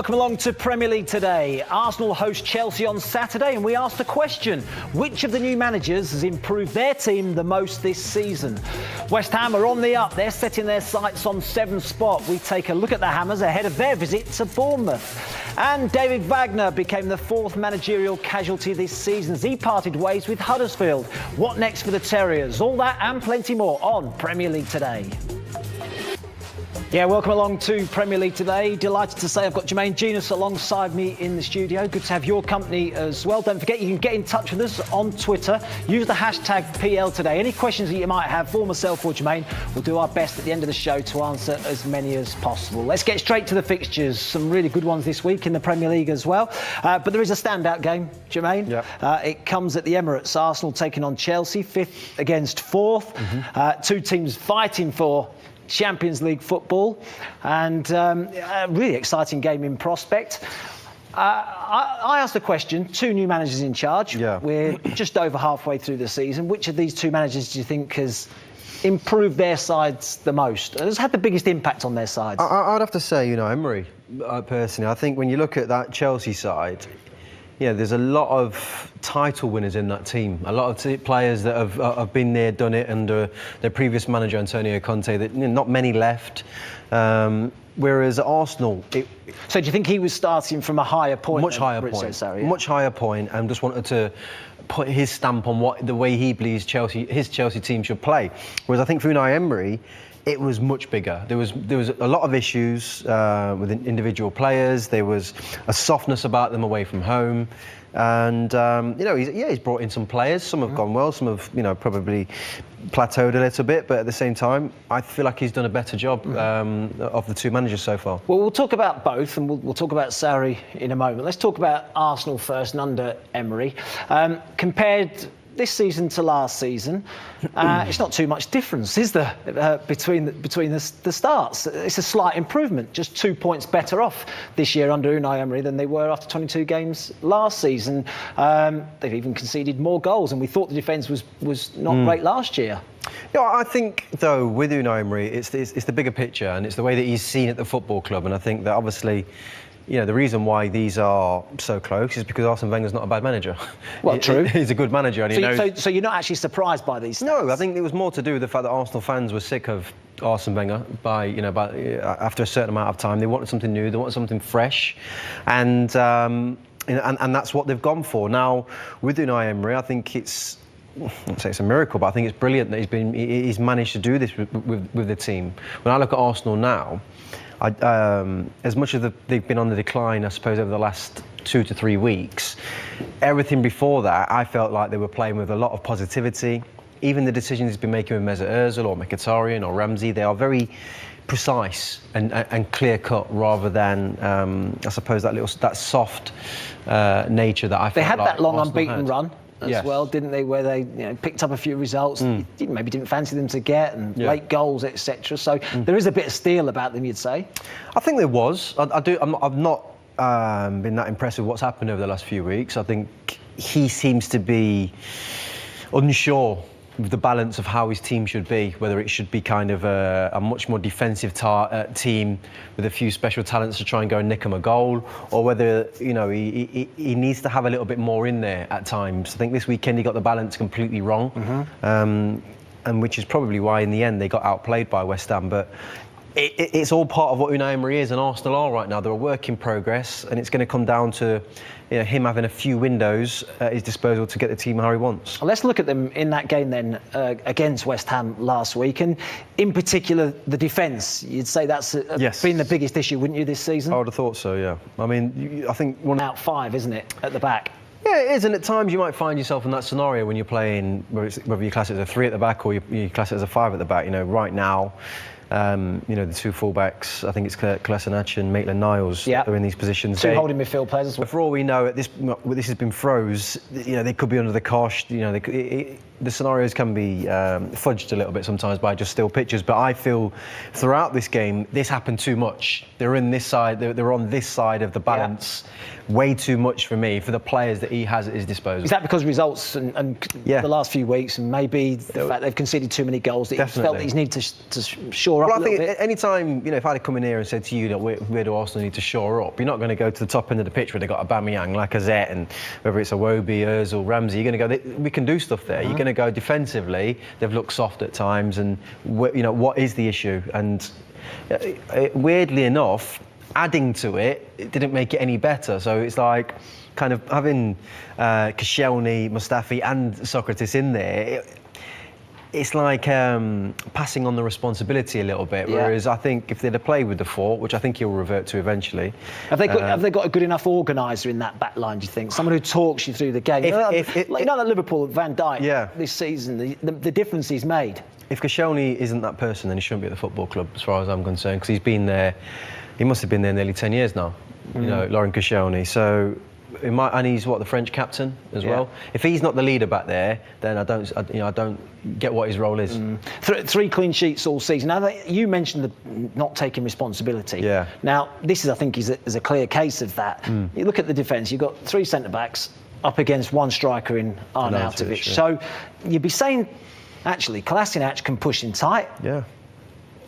Welcome along to Premier League today. Arsenal host Chelsea on Saturday, and we asked the question, which of the new managers has improved their team the most this season? West Ham are on the up. They're setting their sights on 7th spot. We take a look at the Hammers ahead of their visit to Bournemouth. And David Wagner became the 4th managerial casualty this season as he parted ways with Huddersfield. What next for the Terriers? All that and plenty more on Premier League today. Yeah, welcome along to Premier League today. Delighted to say I've got Jermaine Genus alongside me in the studio. Good to have your company as well. Don't forget you can get in touch with us on Twitter. Use the hashtag PL today. Any questions that you might have for myself or Jermaine, we'll do our best at the end of the show to answer as many as possible. Let's get straight to the fixtures. Some really good ones this week in the Premier League as well. But there is a standout game, Jermaine. Yep. It comes at the Emirates. Arsenal taking on Chelsea, 5th against 4th. Two teams fighting for Champions League football, and a really exciting game in prospect. I asked the question, 2 new managers in charge. Yeah. We're just over halfway through the season. Which of these 2 managers do you think has improved their sides the most? Has had the biggest impact on their sides? I'd have to say, Emery, personally. I think when you look at that Chelsea side, there's a lot of title winners in that team. A lot of players that have been there, done it under their previous manager, Antonio Conte. That not many left. Whereas Arsenal... So do you think he was starting from a higher point? Much higher point. Much higher point, and just wanted to put his stamp on the way he believes his Chelsea team should play. Whereas I think for Unai Emery, it was much bigger. There was a lot of issues with individual players. There was a softness about them away from home, and he's brought in some players. Some have gone well. Some have probably plateaued a little bit. But at the same time, I feel like he's done a better job of the 2 managers so far. Well, we'll talk about both, and we'll talk about Sarri in a moment. Let's talk about Arsenal first and under Emery. Compared this season to last season, it's not too much difference, is there, between the starts? It's a slight improvement, just 2 points better off this year under Unai Emery than they were after 22 games last season. They've even conceded more goals, and we thought the defence was not great last year. Yeah, I think, though, with Unai Emery, it's the bigger picture, and it's the way that he's seen at the football club, and I think that obviously... the reason why these are so close is because Arsene Wenger's not a bad manager. Well, true. He's a good manager, and he knows... So you're not actually surprised by these stats? No, I think it was more to do with the fact that Arsenal fans were sick of Arsene Wenger after a certain amount of time. They wanted something new, they wanted something fresh, and that's what they've gone for. Now, with Unai Emery, I think I won't say it's a miracle, but I think it's brilliant that he's managed to do this with the team. When I look at Arsenal now, as much as they've been on the decline, I suppose, over the last 2 to 3 weeks, everything before that, I felt like they were playing with a lot of positivity. Even the decisions he's been making with Mesut Ozil or Mkhitaryan or Ramsey, they are very precise and clear-cut, rather than, I suppose, that soft nature that I felt. They had like that long Arsenal unbeaten run as well, didn't they, where they picked up a few results maybe didn't fancy them to get, and late goals, etc. So there is a bit of steel about them, you'd say. I think there was. I've not been that impressed with what's happened over the last few weeks. I think he seems to be unsure with the balance of how his team should be, whether it should be kind of a much more defensive team with a few special talents to try and go and nick him a goal, or whether he needs to have a little bit more in there at times. I think this weekend he got the balance completely wrong, and which is probably why in the end they got outplayed by West Ham. But it's all part of what Unai Emery is and Arsenal are right now. They're a work in progress, and it's going to come down to him having a few windows at his disposal to get the team how he wants. Well, let's look at them in that game then against West Ham last week, and in particular the defence. You'd say that's been the biggest issue, wouldn't you, this season? I would have thought so, yeah. I mean, I think out 5, isn't it, at the back? Yeah, it is, and at times you might find yourself in that scenario when you're playing, whether you class it as a 3 at the back or you class it as a 5 at the back. Right now, the 2 fullbacks, I think it's Kolasinac and Maitland-Niles that are in these positions. 2 holding midfield players as well. For all we know, this has been froze. They could be under the cosh. The scenarios can be fudged a little bit sometimes by just still pictures. But I feel throughout this game, this happened too much. They're in this side. They're on this side of the balance. Way too much for me, for the players that he has at his disposal. Is that because results and the last few weeks, and maybe the fact they've conceded too many goals, that he felt that he's needed to shore shore well, up a little bit? I think any time, if I'd come in here and said to you that where do Arsenal need to shore up, you're not going to go to the top end of the pitch where they've got Aubameyang, Lacazette, and whether it's Iwobi, Ozil, Ramsey. You're going to go. We can do stuff there. You're going to go defensively. They've looked soft at times, and what is the issue? And weirdly enough, adding to it, it didn't make it any better. So it's like kind of having Koscielny, Mustafi, and Socrates in there. It's like passing on the responsibility a little bit. Whereas I think if they'd have played with the 4, which I think he'll revert to eventually. Have they got a good enough organiser in that back line, do you think? Someone who talks you through the game. Like Liverpool, Van Dijk this season, the difference he's made. If Koscielny isn't that person, then he shouldn't be at the football club, as far as I'm concerned, because he's been there. He must have been there nearly 10 years now. Laurent Koscielny. So. And he's the French captain as well. If he's not the leader back there, then I don't get what his role is. 3 clean sheets all season. Now you mentioned the not taking responsibility. Yeah. Now this I think is a clear case of that. You look at the defence. You've got 3 centre backs up against 1 striker in Arnautovic. So you'd be saying, actually, Kolasinac can push in tight. Yeah.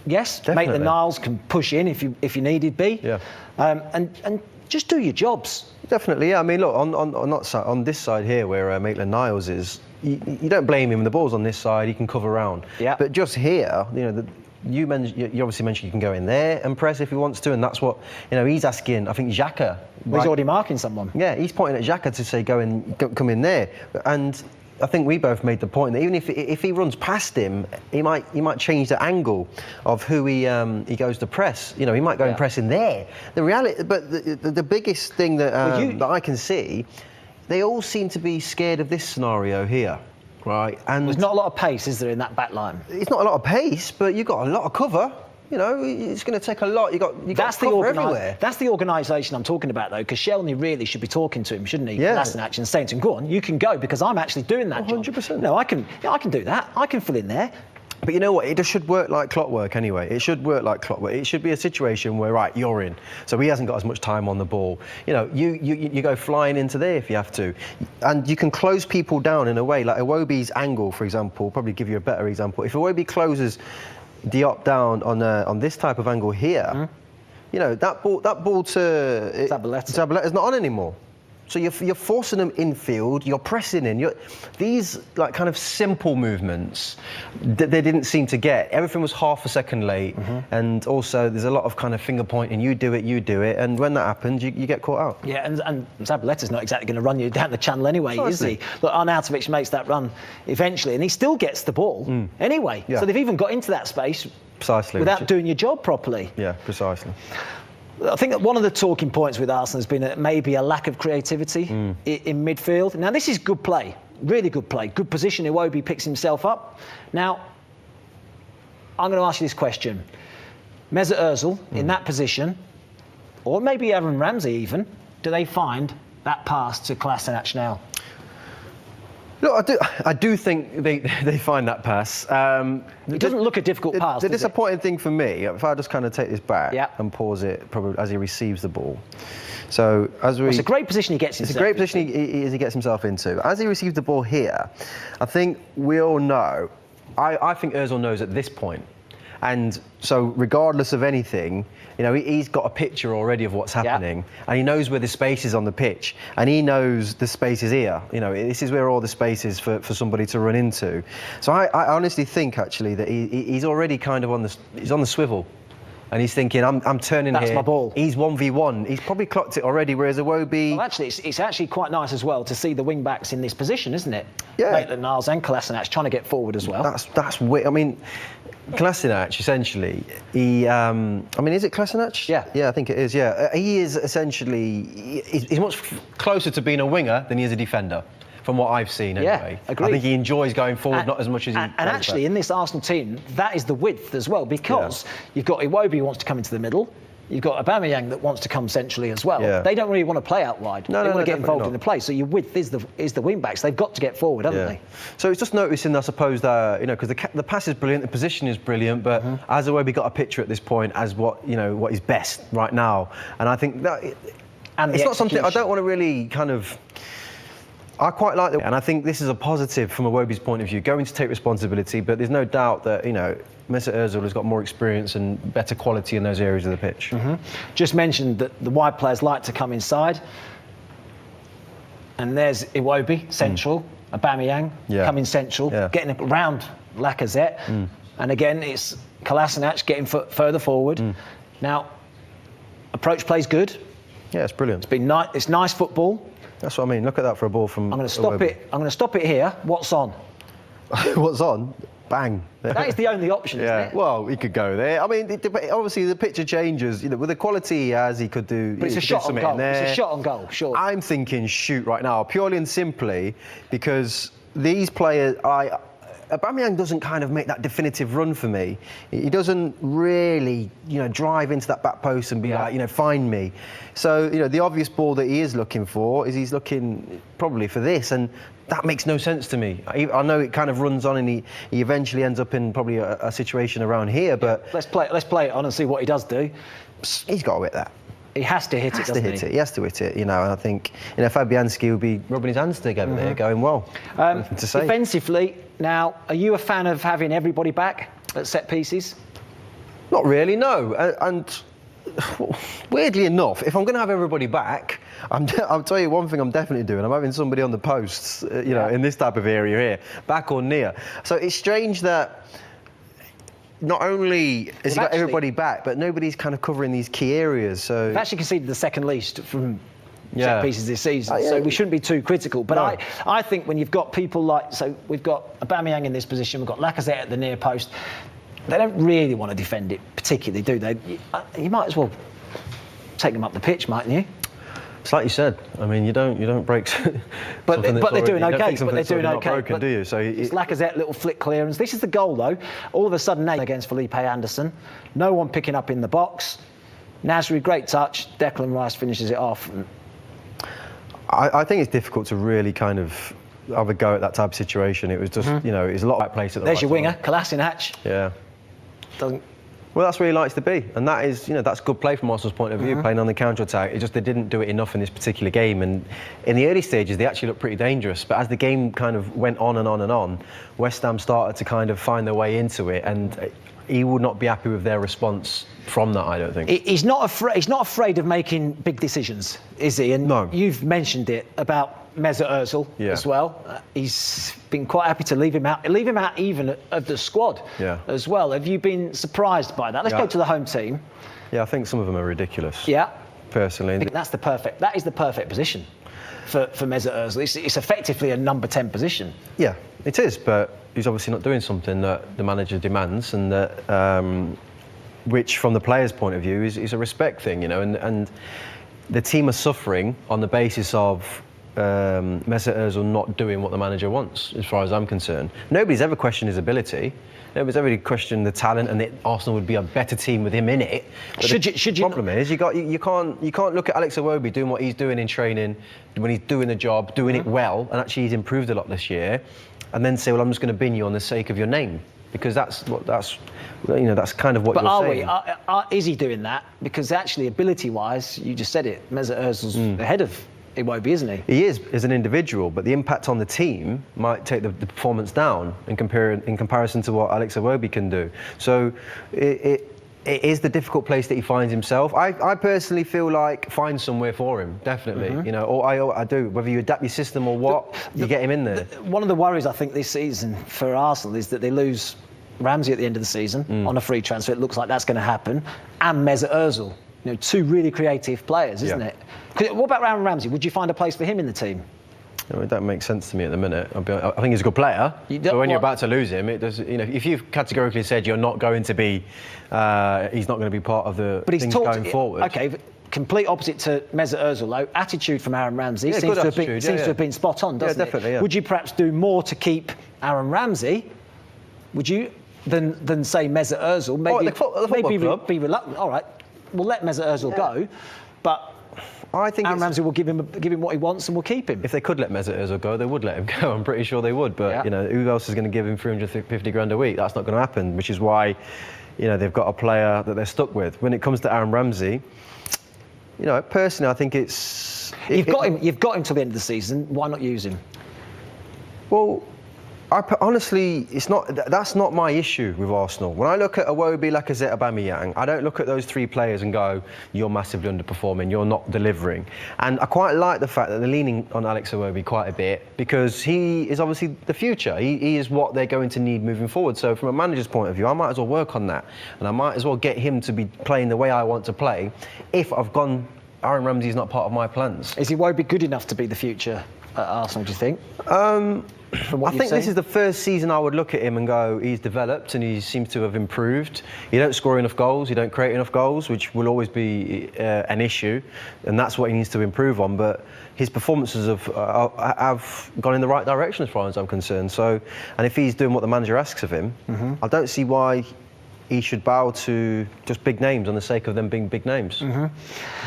Yes. Definitely. Maitland-Niles can push in if you needed be. Yeah. And just do your jobs. Definitely, yeah. I mean, look, on this side here where Maitland-Niles is, you don't blame him. The ball's on this side, he can cover around. Yeah. But just here, you obviously mentioned you can go in there and press if he wants to, and that's what he's asking. I think Xhaka. Well, he's already marking someone. Yeah, he's pointing at Xhaka to say come in there, and I think we both made the point that even if he runs past him, he might change the angle of who he goes to press. He might go and press in there. The reality, but the biggest thing that I can see, they all seem to be scared of this scenario here, right? And there's not a lot of pace, is there, in that back line? It's not a lot of pace, but you've got a lot of cover. It's going to take a lot. You got cover everywhere. That's the organisation I'm talking about, though, because Koscielny really should be talking to him, shouldn't he? Yeah. That's an action saying to him, go on, you can go, because I'm actually doing that 100%. job. No, I can do that. I can fill in there. But you know what? It just should work like clockwork anyway. It should work like clockwork. It should be a situation where, right, you're in. So he hasn't got as much time on the ball. You go flying into there if you have to. And you can close people down in a way. Like Iwobi's angle, for example, probably give you a better example. If Iwobi closes Diop down on this type of angle here, that ball to Zabaleta's not on anymore. So you're forcing them infield, you're pressing in. These kind of simple movements that they didn't seem to get. Everything was half a second late, and also there's a lot of kind of finger pointing. You do it, and when that happens, you get caught out. Yeah, and Zabaleta's not exactly going to run you down the channel anyway, is he? Look, Arnautovic makes that run eventually, and he still gets the ball anyway. Yeah. So they've even got into that space without doing your job properly. Yeah, precisely. I think that one of the talking points with Arsenal has been maybe a lack of creativity in midfield. Now, this is good play, really good play, good position. Iwobi picks himself up. Now, I'm going to ask you this question. Mesut Ozil in that position, or maybe Aaron Ramsey even, do they find that pass to Kolasinac now? Look, I do think they find that pass. It doesn't look a difficult pass. The disappointing thing for me, if I just kind of take this back and pause it, probably as he receives the ball. So it's a great position he gets himself. It's a great position he gets himself into. As he receives the ball here, I think we all know. I think Ozil knows at this point. And so regardless of anything, he's got a picture already of what's happening, and he knows where the space is on the pitch, and he knows the space is here. This is where all the space is for somebody to run into. So I honestly think actually that he's already kind of he's on the swivel. And he's thinking, I'm turning That's here. my ball. He's 1v1. He's probably clocked it already, whereas Iwobi... Well, actually, it's actually quite nice as well to see the wing-backs in this position, isn't it? Yeah. Maitland-Niles and Kolasinac trying to get forward as well. That's weird. I mean, Kolasinac, essentially, is it Kolasinac? Yeah. Yeah, I think it is, yeah. He is essentially... He's much closer to being a winger than he is a defender. From what I've seen, anyway. Yeah, agreed. I think he enjoys going forward, not as much as he... And actually, in this Arsenal team, that is the width as well, because you've got Iwobi who wants to come into the middle, you've got Aubameyang that wants to come centrally as well. Yeah. They don't really want to play out wide. They want to get involved in the play. So your width is the wing-backs. They've got to get forward, haven't they? So it's just noticing, I suppose, that, because the pass is brilliant, the position is brilliant, but has Iwobi got a picture at this point as what is best right now? And I think that... it's not something... I don't want to really kind of... I quite like that, and I think this is a positive from Iwobi's point of view, going to take responsibility, but there's no doubt that, Mesut Ozil has got more experience and better quality in those areas of the pitch. Just mentioned that the wide players like to come inside, and there's Iwobi, central, Aubameyang, coming central, getting around Lacazette, and again, it's Kolasinac getting further forward. Now, approach play's good. Yeah, it's brilliant. It's nice football. That's what I mean. Look at that for a ball from. I'm going to stop it. I'm going to stop it here. What's on? What's on? Bang. That is the only option, isn't it? Well, he could go there. I mean, obviously the picture changes. With the quality he has, he could do. But it's a shot on goal. It's a shot on goal, sure. I'm thinking shoot right now, purely and simply because these players, Aubameyang doesn't kind of make that definitive run for me. He doesn't really, drive into that back post and be like, find me. So, the obvious ball that he is looking for is he's looking probably for this, and that makes no sense to me. I know it kind of runs on, and he eventually ends up in probably a situation around here, but let's play it on and see what he does do. He's got to hit that. He has to hit it, doesn't he? He has to hit it, and I think, Fabianski will be rubbing his hands together there, going, well, nothing to say. Defensively, now, are you a fan of having everybody back at set pieces? Not really, no. And weirdly enough, if I'm going to have everybody back, I'll tell you one thing I'm definitely doing. I'm having somebody on the posts, in this type of area here, back or near. So it's strange that not only has he got everybody back, but nobody's kind of covering these key areas. So we've actually conceded the second least from set pieces this season, so we shouldn't be too critical. But I think when you've got people like, so we've got Aubameyang in this position, we've got Lacazette at the near post, they don't really want to defend it particularly, do they? You might as well take them up the pitch, mightn't you? It's like you said. I mean, you don't break. but they're doing okay. But they're doing okay. Broken, do you? So it's Lacazette, little flick clearance. This is the goal, though. All of a sudden, against Felipe Anderson, no one picking up in the box. Nasri, great touch. Declan Rice finishes it off. I think it's difficult to really kind of have a go at that type of situation. It was just, it's a lot of right place at the There's your right winger, Kolasinac. Yeah. Doesn't. Well, that's where he likes to be, and that is, that's good play from Arsenal's point of view, playing on the counter-attack. It's just they didn't do it enough in this particular game, and in the early stages they actually looked pretty dangerous, but as the game kind of went on and on and on, West Ham started to kind of find their way into it, and he would not be happy with their response from that, I don't think. He's not afraid of making big decisions, is he? And no. You've mentioned it about Mesut Ozil as well. He's been quite happy to leave him out even of the squad as well. Have you been surprised by that? Let's go to the home team. Yeah, I think some of them are ridiculous. Yeah. Personally. That is the perfect position for Mesut Ozil. It's effectively a number 10 position. Yeah, it is, but he's obviously not doing something that the manager demands, and that which from the player's point of view is a respect thing, and the team are suffering on the basis of Mesut Ozil not doing what the manager wants, as far as I'm concerned. Nobody's ever questioned his ability. Nobody's ever questioned the talent, and that Arsenal would be a better team with him in it. But the problem is you can't look at Alex Iwobi doing what he's doing in training, when he's doing the job, doing it well, and actually he's improved a lot this year, and then say, well, I'm just going to bin you on the sake of your name, because that's kind of what you're saying. But is he doing that? Because actually, ability-wise, you just said it, Mesut Ozil's ahead of Iwobi, isn't he? He is, as an individual, but the impact on the team might take the performance down in comparison to what Alex Iwobi can do. So it is the difficult place that he finds himself. I personally feel like find somewhere for him, definitely. Or I do. Whether you adapt your system or what, you get him in there. One of the worries I think this season for Arsenal is that they lose Ramsey at the end of the season on a free transfer. It looks like that's going to happen, and Mesut Ozil. Two really creative players, isn't it? What about Aaron Ramsey? Would you find a place for him in the team? That makes sense to me at the minute. I think he's a good player, but when you're about to lose him, it does. If you've categorically said you're not going to be, he's not going to be part of the things going forward. Okay, complete opposite to Mesut Ozil, though. Attitude from Aaron Ramsey seems to have been spot on, doesn't definitely, it? Would you perhaps do more to keep Aaron Ramsey? Would you than say Mesut Ozil? Maybe be reluctant. All right. We'll let Mesut Ozil go, but I think Aaron Ramsey will give him what he wants, and we'll keep him. If they could let Mesut Ozil go, they would let him go. I'm pretty sure they would. But who else is going to give him 350 grand a week? That's not going to happen. Which is why, they've got a player that they're stuck with. When it comes to Aaron Ramsey, you know, personally, I think it's... You've got him till the end of the season. Why not use him? Well, honestly, that's not my issue with Arsenal. When I look at Iwobi, Lacazette, Aubameyang, I don't look at those three players and go, you're massively underperforming, you're not delivering. And I quite like the fact that they're leaning on Alex Iwobi quite a bit, because he is obviously the future. He is what they're going to need moving forward. So from a manager's point of view, I might as well work on that. And I might as well get him to be playing the way I want to play if Aaron Ramsey's not part of my plans. Is Iwobi good enough to be the future at Arsenal, do you think? I think this is the first season I would look at him and go, he's developed and he seems to have improved. You don't score enough goals, you don't create enough goals, which will always be an issue, and that's what he needs to improve on. But his performances have gone in the right direction as far as I'm concerned. So, and if he's doing what the manager asks of him, I don't see why he should bow to just big names on the sake of them being big names.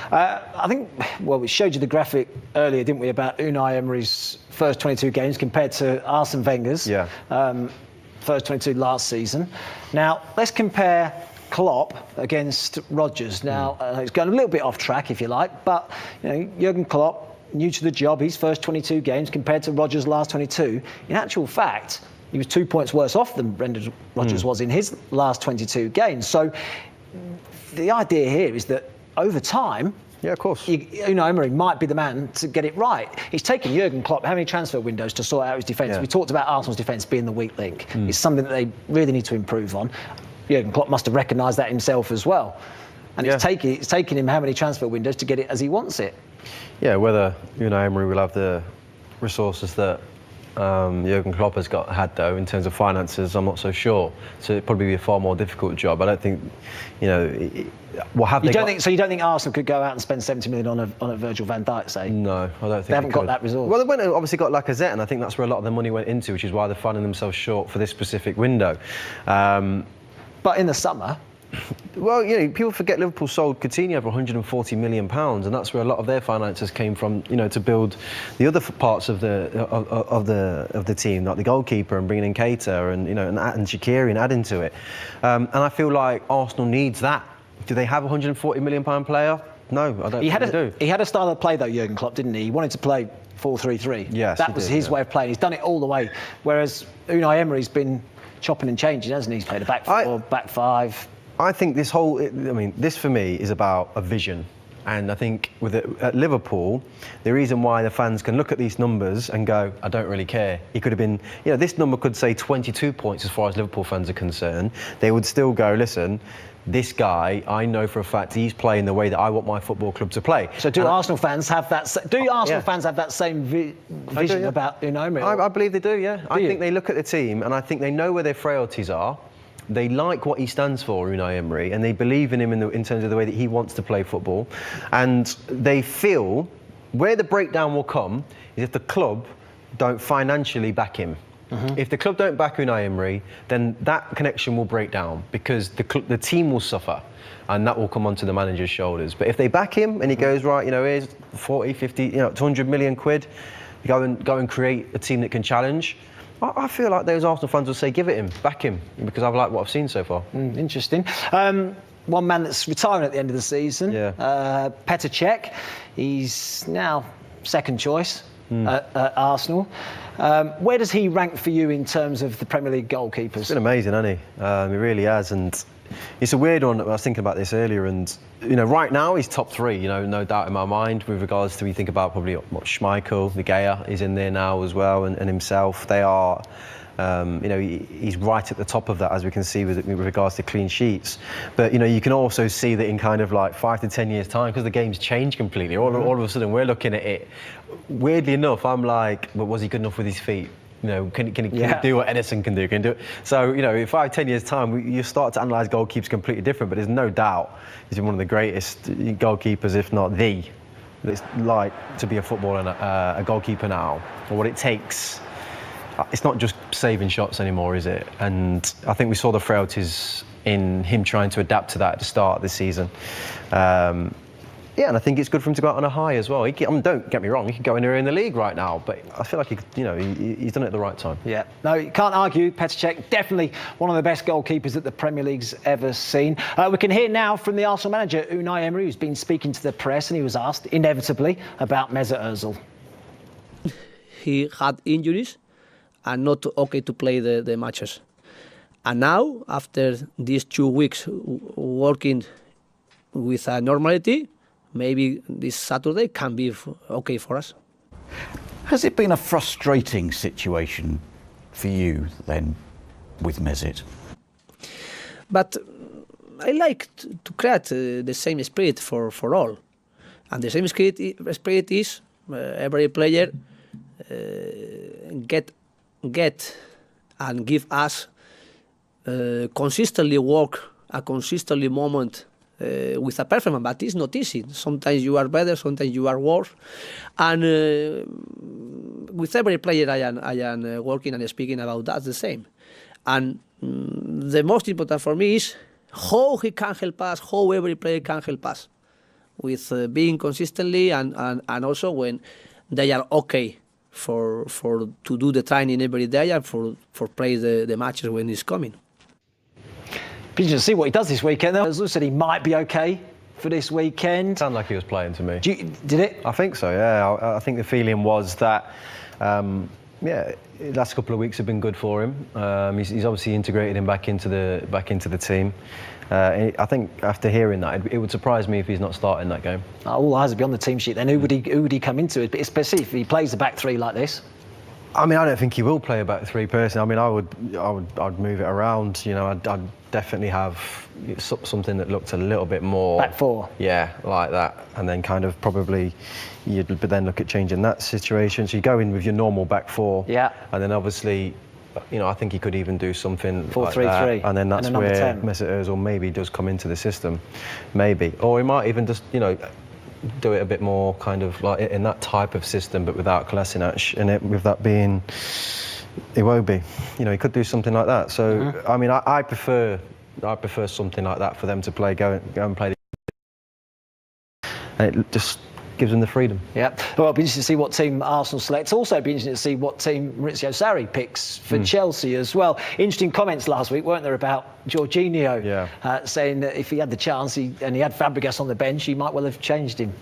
I think, well, we showed you the graphic earlier, didn't we, about Unai Emery's first 22 games compared to Arsene Wenger's first 22 last season. Now, let's compare Klopp against Rodgers. Now, it's going a little bit off track, if you like, but you know, Jurgen Klopp, new to the job, his first 22 games compared to Rodgers' last 22. In actual fact, he was 2 points worse off than Brendan Rodgers was in his last 22 games. So the idea here is that over time, yeah, of course, Unai Emery might be the man to get it right. He's taken Jurgen Klopp how many transfer windows to sort out his defence? Yeah. We talked about Arsenal's defence being the weak link. It's something that they really need to improve on. Jurgen Klopp must have recognised that himself as well. And it's taken him how many transfer windows to get it as he wants it. Yeah, whether Unai Emery will have the resources that Jurgen Klopp has had though in terms of finances, I'm not so sure. So it'd probably be a far more difficult job. I don't think, you know, you don't think Arsenal could go out and spend 70 million on a Virgil van Dijk, say? No, I don't think they haven't got that resource. Well, they obviously got Lacazette, and I think that's where a lot of the money went into, which is why they're finding themselves short for this specific window. But in the summer. Well, you know, people forget Liverpool sold Coutinho for £140 million, and that's where a lot of their finances came from. You know, to build the other parts of the team, like the goalkeeper and bringing in Keita and and Shaqiri and adding to it. And I feel like Arsenal needs that. Do they have a £140 million player? No, I don't think they do. He had a style of play though, Jurgen Klopp, didn't he? He wanted to play 4-3-3. Yes, that was his way of playing. He's done it all the way. Whereas Unai Emery's been chopping and changing, hasn't he? He's played a back four, back five. I think this for me is about a vision. And I think at Liverpool, the reason why the fans can look at these numbers and go, I don't really care. He could have been, this number could say 22 points as far as Liverpool fans are concerned. They would still go, listen, this guy, I know for a fact he's playing the way that I want my football club to play. So do Arsenal fans have that? Fans have that same vision about Unai Emery? I believe they do. Yeah, I think they look at the team and I think they know where their frailties are. They like what he stands for, Unai Emery, and they believe in him in terms of the way that he wants to play football. And they feel where the breakdown will come is if the club don't financially back him. If the club don't back Unai Emery, then that connection will break down because the team will suffer, and that will come onto the manager's shoulders. But if they back him and he goes, right, here's 40, 50, 200 million quid, go and create a team that can challenge. I feel like those Arsenal fans will say, give it him, back him, because I've liked what I've seen so far. Interesting. One man that's retiring at the end of the season, Petr Cech. He's now second choice at Arsenal. Where does he rank for you in terms of the Premier League goalkeepers? It's been amazing, hasn't he? He really has, and it's a weird one. I was thinking about this earlier, and right now he's top three. No doubt in my mind. With regards to, we think about probably Schmeichel, De Gea is in there now as well, and himself. They are. He's right at the top of that, as we can see with regards to clean sheets. But you can also see that in kind of like 5 to 10 years' time, because the game's changed completely. All of a sudden, we're looking at it. Weirdly enough, I'm like, well, was he good enough with his feet? Can he do what Edison can do? Can he do it? So, in 5, 10 years' time, you start to analyse goalkeepers completely different. But there's no doubt he's one of the greatest goalkeepers, if not the. It's like to be a footballer and a goalkeeper now, or what it takes. It's not just saving shots anymore, is it? And I think we saw the frailties in him trying to adapt to that at the start of the season. Yeah, and I think it's good for him to go out on a high as well. Don't get me wrong, he could go anywhere in the league right now, but I feel like he's done it at the right time. Yeah, no, you can't argue. Petr Cech, definitely one of the best goalkeepers that the Premier League's ever seen. We can hear now from the Arsenal manager, Unai Emery, who's been speaking to the press, and he was asked, inevitably, about Mesut Ozil. He had injuries and not okay to play the matches. And now, after these 2 weeks working with a normality, maybe this Saturday can be okay for us. Has it been a frustrating situation for you then with Mesut? But I like to create the same spirit for all. And the same spirit is every player get and give us consistently work a consistently moment with a performance, but it's not easy. Sometimes you are better, sometimes you are worse. And with every player I am working and speaking about that the same. And the most important for me is how he can help us, how every player can help us with being consistently and also when they are okay for to do the training every day and for play the matches when it's coming. Be interesting to see what he does this weekend, though. As Lou said, he might be okay for this weekend. Sounded like he was playing to me. Did it? I think so, yeah. I think the feeling was that, the last couple of weeks have been good for him. He's obviously integrated him back into the team. I think after hearing that, it would surprise me if he's not starting that game. All eyes would be on the team sheet then. Who would he come into? Especially if he plays the back three like this. I mean, I don't think he will play a back three personally. I mean, I'd move it around. You know, I'd definitely have something that looked a little bit more back four. Yeah, like that, and then kind of probably you'd then look at changing that situation. So you go in with your normal back four. Yeah. And then obviously, you know, I think he could even do something 4-3-3, like that, and then that's where Mesut Ozil maybe does come into the system, maybe, or he might even just, you know, do it a bit more kind of like in that type of system, but without Kolasinac in it, with that being Iwobi. You know, he could do something like that. So, I mean, I prefer something like that for them to play, go and play. And it just gives them the freedom. Yeah. Well, it'll be interesting to see what team Arsenal selects. Also, it'll be interesting to see what team Maurizio Sarri picks for Chelsea as well. Interesting comments last week, weren't there, about Jorginho saying that if he had the chance and he had Fabregas on the bench, he might well have changed him.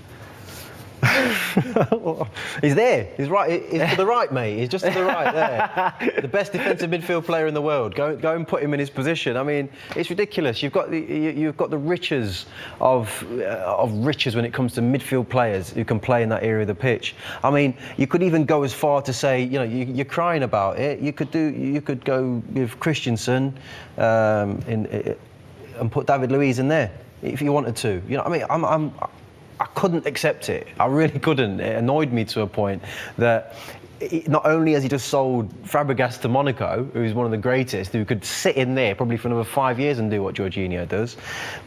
He's there. He's right. He's to the right, mate. He's just to the right there. The best defensive midfield player in the world. Go and put him in his position. I mean, it's ridiculous. You've got the riches of riches when it comes to midfield players who can play in that area of the pitch. I mean, you could even go as far to say, you know, you're crying about it. You could go with Christensen and put David Luiz in there if you wanted to. You know, I mean, I couldn't accept it. I really couldn't. It annoyed me to a point that not only has he just sold Fabregas to Monaco, who's one of the greatest, who could sit in there probably for another 5 years and do what Jorginho does,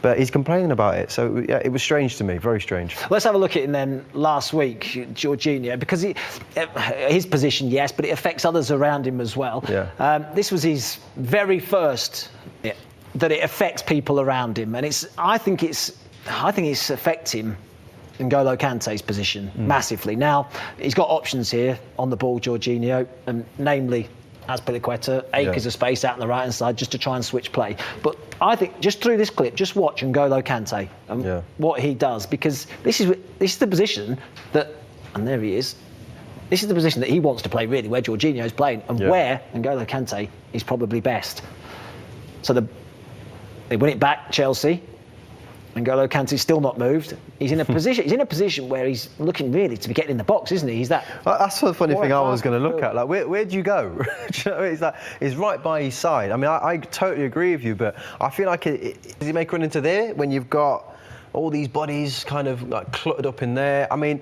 but he's complaining about it. So yeah, it was strange to me, very strange. Let's have a look at him then last week, Jorginho, because his position, yes, but it affects others around him as well. Yeah. This was his very first that it affects people around him, and I think it's affecting N'Golo Kante's position massively. Now, he's got options here on the ball, Jorginho, and namely Azpilicueta, acres of space out on the right-hand side just to try and switch play. But I think just through this clip, just watch N'Golo Kante and what he does, because this is the position that, and there he is, this is the position that he wants to play really, where Jorginho's playing, and where N'Golo Kante is probably best. So they win it back, Chelsea. N'Golo Kante's still not moved. He's in a position where he's looking really to be getting in the box, isn't he? That's the funny thing I was going to look at. Like, where do you go? Do you know, it's like he's right by his side. I mean, I totally agree with you, but I feel like does he make run into there when you've got all these bodies kind of like cluttered up in there? I mean,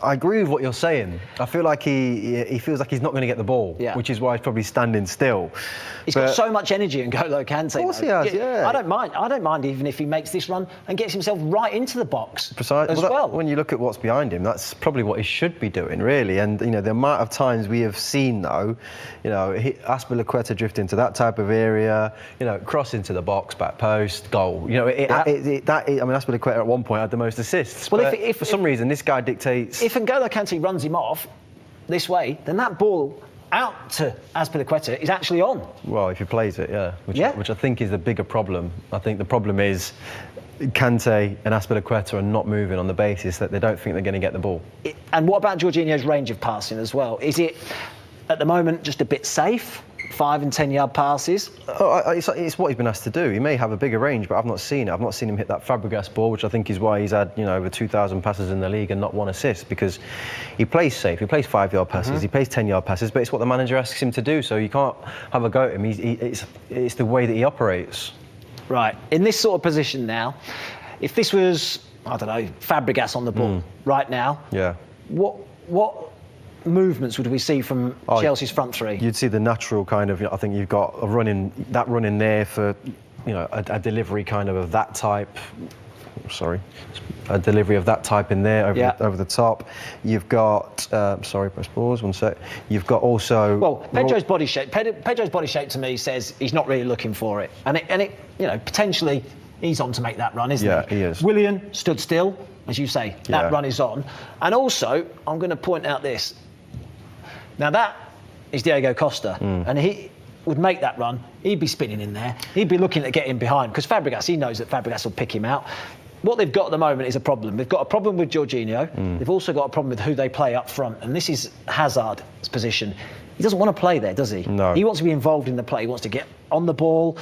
I agree with what you're saying. I feel like he feels like he's not going to get the ball, which is why he's probably standing still. He's got so much energy in N'Golo Kante. Of course he has, yeah. I don't mind even if he makes this run and gets himself right into the box as well. When you look at what's behind him, that's probably what he should be doing, really. And, you know, the amount of times we have seen, though, you know, Azpilicueta drift into that type of area, you know, cross into the box, back post, goal. You know, Azpilicueta at one point had the most assists. Well, if for some reason this guy dictates... If N'Golo Kante runs him off this way, then that ball out to Azpilicueta is actually on. Well, if he plays it, which I think is the bigger problem. I think the problem is Kante and Azpilicueta are not moving on the basis that they don't think they're going to get the ball. And what about Jorginho's range of passing as well? Is it, at the moment, just a bit safe? 5 and 10 yard passes? It's what he's been asked to do. He may have a bigger range, but I've not seen it. I've not seen him hit that Fabregas ball, which I think is why he's had, you know, over 2,000 passes in the league and not 1 assist, because he plays safe. He plays 5 yard passes, he plays 10 yard passes, but it's what the manager asks him to do, so you can't have a go at him. It's the way that he operates. Right. In this sort of position now, if this was, I don't know, Fabregas on the ball right now, what movements would we see from Chelsea's front three? You'd see the natural kind of, I think you've got a run in there for, you know, a delivery kind of that type. Sorry, a delivery of that type in there over the top. You've got, sorry, press pause, 1 sec. You've got also... Well, Pedro's body shape. Pedro's body shape to me says he's not really looking for it. And it you know, potentially he's on to make that run, isn't he? Yeah, he is. Willian stood still, as you say. That run is on. And also, I'm going to point out this. Now that is Diego Costa, and he would make that run. He'd be spinning in there. He'd be looking to get in behind, because Fabregas, he knows that Fabregas will pick him out. What they've got at the moment is a problem. They've got a problem with Jorginho. They've also got a problem with who they play up front, and this is Hazard's position. He doesn't want to play there, does he? No. He wants to be involved in the play. He wants to get on the ball.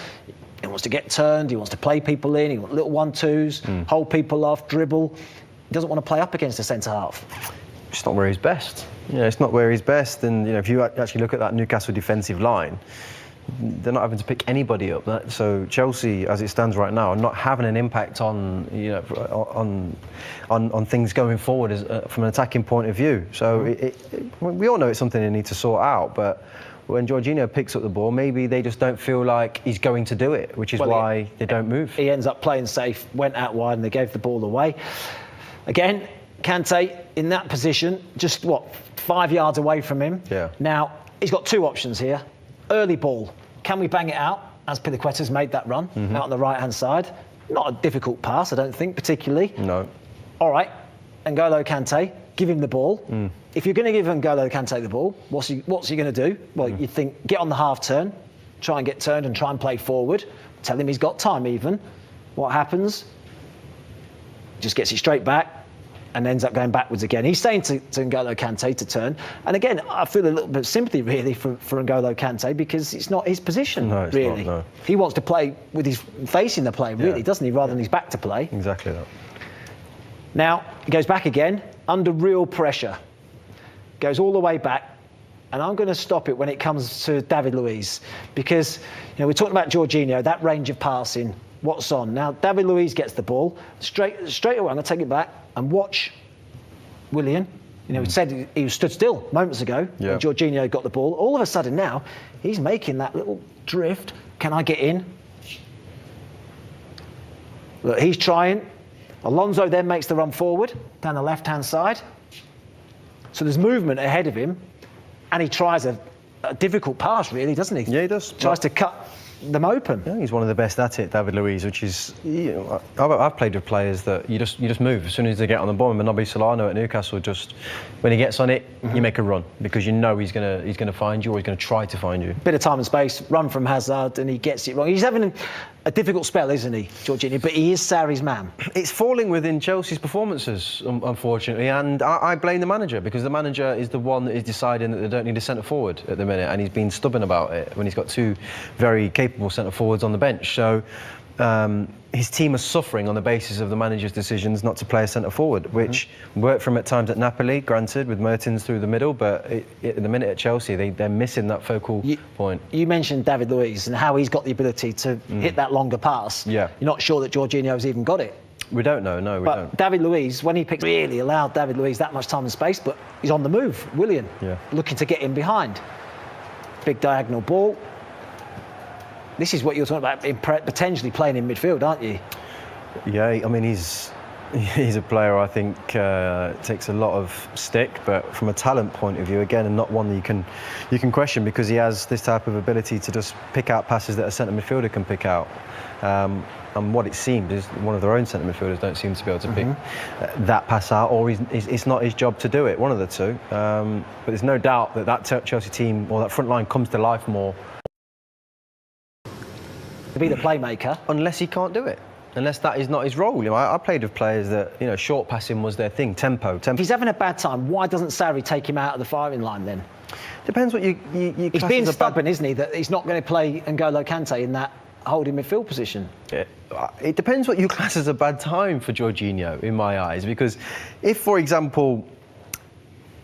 He wants to get turned. He wants to play people in. He wants little 1-2s, hold people off, dribble. He doesn't want to play up against a centre-half. It's not where he's best. You know, it's not where he's best. And, you know, if you actually look at that Newcastle defensive line, they're not having to pick anybody up. So Chelsea, as it stands right now, are not having an impact on, you know, on things going forward from an attacking point of view. So we all know it's something they need to sort out. But when Jorginho picks up the ball, maybe they just don't feel like he's going to do it, which is why they don't move. He ends up playing safe, went out wide, and they gave the ball away. Again, Kante in that position, just 5 yards away from him. Yeah. Now he's got 2 options here. Early ball, can we bang it out? Azpilicueta's made that run out on the right hand side. Not a difficult pass, I don't think, particularly. No. All right, N'Golo Kante, give him the ball. If you're going to give N'Golo Kante the ball, what's he going to do? Well, you'd think get on the half turn, try and get turned and try and play forward. Tell him he's got time even. What happens? Just gets it straight back and ends up going backwards again. He's saying to N'Golo Kante to turn. And again, I feel a little bit of sympathy, really, for N'Golo Kante, because it's not his position, really. Not, no. He wants to play with his face in the play, really, doesn't he, rather than his back to play. Exactly that. Now, he goes back again, under real pressure. Goes all the way back. And I'm going to stop it when it comes to David Luiz, because, you know, we're talking about Jorginho, that range of passing, what's on. Now, David Luiz gets the ball. Straight away, I'm going to take it back and watch Willian. You know, he said he stood still moments ago when Jorginho got the ball. All of a sudden now, he's making that little drift. Can I get in? Look, he's trying. Alonso then makes the run forward down the left-hand side. So there's movement ahead of him, and he tries a difficult pass, really, doesn't he? Yeah, he does. Tries to cut them open. Yeah, he's one of the best at it, David Luiz, which is, you know, I've played with players that you just move as soon as they get on the ball. And Manabi Solano at Newcastle, just when he gets on it, you make a run, because you know he's gonna find you, or he's gonna try to find you. Bit of time and space, run from Hazard, and he gets it wrong. He's having a difficult spell, isn't he, Jorginho? But he is Sarri's man. It's falling within Chelsea's performances, unfortunately, and I blame the manager, because the manager is the one that is deciding that they don't need a centre forward at the minute, and he's been stubborn about it when he's got 2 very capable centre forwards on the bench. So his team are suffering on the basis of the manager's decisions not to play a centre forward, which worked for him at times at Napoli, granted, with Mertens through the middle, but at the minute at Chelsea, they're missing that focal point. You mentioned David Luiz and how he's got the ability to hit that longer pass. Yeah. You're not sure that Jorginho's even got it. We don't know, no, we But don't. David Luiz, when he picked, really allowed David Luiz that much time and space, but he's on the move. Willian, looking to get in behind. Big diagonal ball. This is what you're talking about, potentially playing in midfield, aren't you? Yeah, I mean, he's a player I think takes a lot of stick, but from a talent point of view, again, and not one that you can question, because he has this type of ability to just pick out passes that a centre midfielder can pick out. And what it seems is one of their own centre midfielders don't seem to be able to pick that pass out, or it's not his job to do it, one of the two. But there's no doubt that Chelsea team, or that front line, comes to life more. To be the playmaker. Unless he can't do it. Unless that is not his role. You know, I played with players that, you know, short passing was their thing, tempo. If he's having a bad time, why doesn't Sarri take him out of the firing line then? Depends what you He's being stubborn, isn't he, that he's not going to play N'Golo Kante in that holding midfield position. It depends what you class as a bad time for Jorginho, in my eyes, because if, for example,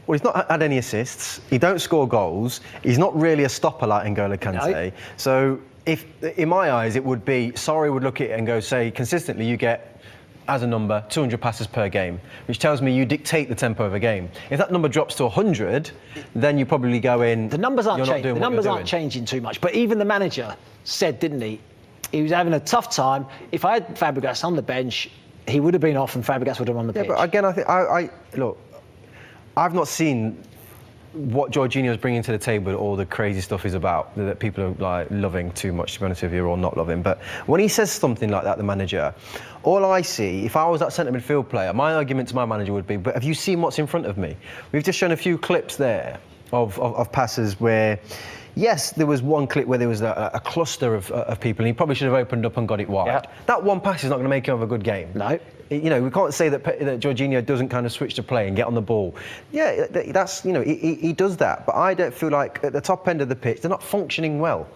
well, he's not had any assists, he don't score goals, he's not really a stopper like N'Golo Kante, so if, in my eyes, it would be, Sarri would look at it and go, say, consistently you get, as a number, 200 passes per game, which tells me you dictate the tempo of a game. If that number drops to 100, then you probably go in. The numbers aren't changing. The numbers aren't changing too much. But even the manager said, didn't he? He was having a tough time. If I had Fabregas on the bench, he would have been off, and Fabregas would have been on the pitch. Yeah, but again, I think look, I've not seen what Jorginho's bringing to the table, all the crazy stuff is about, that people are like loving too much, to be honest with you, or not loving. But when he says something like that, the manager, all I see, if I was that centre midfield player, my argument to my manager would be, but have you seen what's in front of me? We've just shown a few clips there of passes where, yes, there was one clip where there was a cluster of people, and he probably should have opened up and got it wide. Yeah. That one pass is not going to make him have a good game. No. You know, we can't say that Jorginho doesn't kind of switch to play and get on the ball. Yeah, that's, you know, he does that. But I don't feel like at the top end of the pitch, they're not functioning well.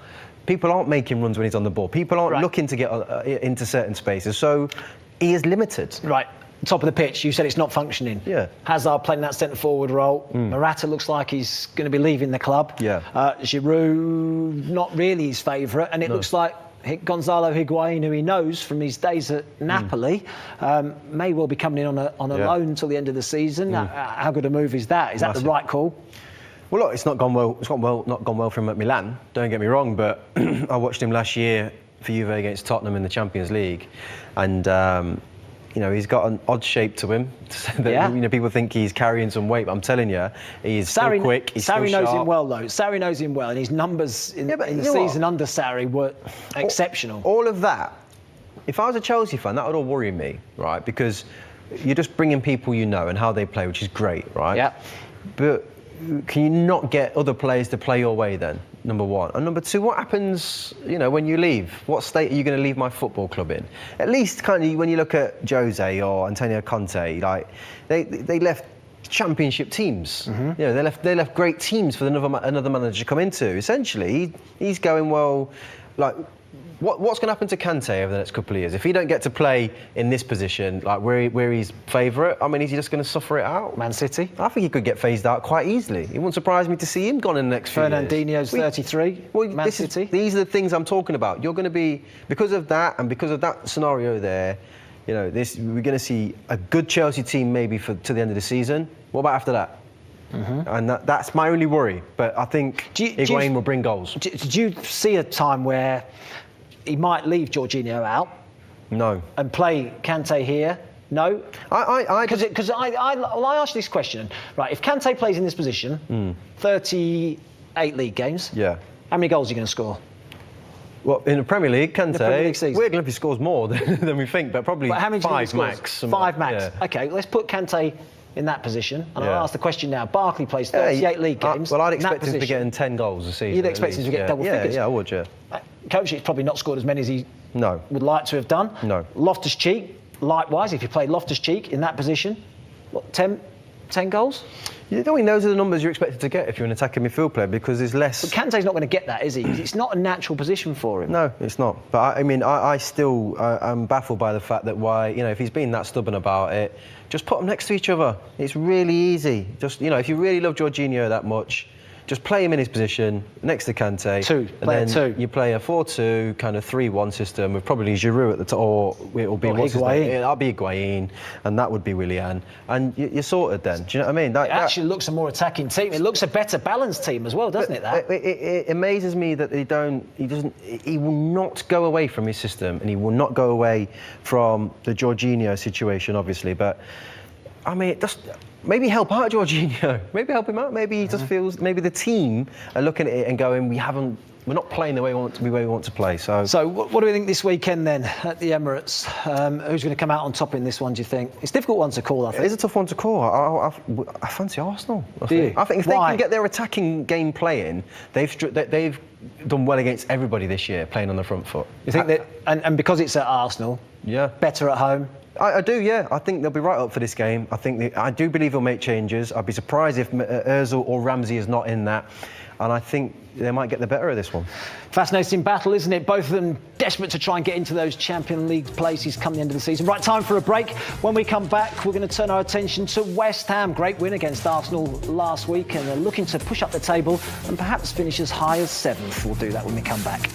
People aren't making runs when he's on the ball. People aren't looking to get into certain spaces. So he is limited. Right. Top of the pitch, you said it's not functioning. Yeah. Hazard playing that centre forward role. Morata looks like he's going to be leaving the club. Yeah. Giroud, not really his favourite, and it looks like Gonzalo Higuain, who he knows from his days at Napoli, may well be coming in on a loan until the end of the season. How good a move is that? Is that the right call? Well, look, it's not gone well. It's not gone well for him at Milan. Don't get me wrong, but I watched him last year for Juve against Tottenham in the Champions League, and you know, he's got an odd shape to him. You know, people think he's carrying some weight, but I'm telling you, he's still quick. He's Sarri still knows sharp. him well, though. Sarri knows him well, and his numbers in the season under Sarri were exceptional. All of that. If I was a Chelsea fan, that would all worry me, right? Because you're just bringing people you know and how they play, which is great, right? Yeah. But can you not get other players to play your way then? Number one. And number two, what happens, you know, when you leave? What state are you going to leave my football club in? At least kind of when you look at Jose or Antonio Conte, like they left championship teams. You know, they left great teams for another manager to come into. Essentially, he's going, well, like, what's going to happen to Kante over the next couple of years? If he don't get to play in this position, like where he's favourite, I mean, is he just going to suffer it out? Man City? I think he could get phased out quite easily. It wouldn't surprise me to see him gone in the next few years. Fernandinho's 33, Man City. These are the things I'm talking about. You're going to be, because of that and because of that scenario there, you know, we're going to see a good Chelsea team maybe to the end of the season. What about after that? And that's my only worry. But I think Higuain will bring goals. Did you see a time where he might leave Jorginho out? No. And play Kante here? No? Because I asked this question. Right, if Kante plays in this position, 38 league games, how many goals are you going to score? Well, in the Premier League, Kante, we're going to he scores more than we think, but probably how many 5 max. 5 max. Yeah. OK, let's put Kante in that position. And I'll ask the question now. Barkley plays 38 league games. Well, I'd expect him to be getting 10 goals a season. You'd expect him to get double figures? Yeah, I would, yeah. Kovacic probably not scored as many as he would like to have done. No. Loftus-Cheek, likewise, if you play Loftus-Cheek in that position, what, 10 goals? You don't think those are the numbers you're expected to get if you're an attacking midfield player, because there's less. But Kante's not going to get that, is he? It's not a natural position for him. No, it's not. But I mean, I still I'm baffled by the fact that if he's been that stubborn about it, just put them next to each other. It's really easy. Just, if you really love Jorginho that much, just play him in his position next to Kante. You play a 4-2 kind of 3-1 system with probably Giroud at the top, or it'll be that'll be Higuain, and that would be Willian, and you're sorted then. Do you know what I mean? It actually looks a more attacking team. It looks a better balanced team as well, doesn't it? It amazes me that he will not go away from his system, and he will not go away from the Jorginho situation, obviously. But I mean, maybe help out Jorginho. Maybe help him out. Maybe he just feels. Maybe the team are looking at it and going, we're not playing the way we want to play. So what do we think this weekend then at the Emirates? Who's going to come out on top in this one, do you think? It's a difficult one to call, I think. It is a tough one to call. I fancy Arsenal. I think if Why? they can get their attacking game playing, they've done well against everybody this year, playing on the front foot. You think that, and because it's at Arsenal, better at home? I do, yeah. I think they'll be right up for this game. I do believe he'll make changes. I'd be surprised if Ozil or Ramsey is not in that. And I think they might get the better of this one. Fascinating battle, isn't it? Both of them desperate to try and get into those Champions League places come the end of the season. Right, time for a break. When we come back, we're going to turn our attention to West Ham. Great win against Arsenal last week, and they're looking to push up the table and perhaps finish as high as 7th. We'll do that when we come back.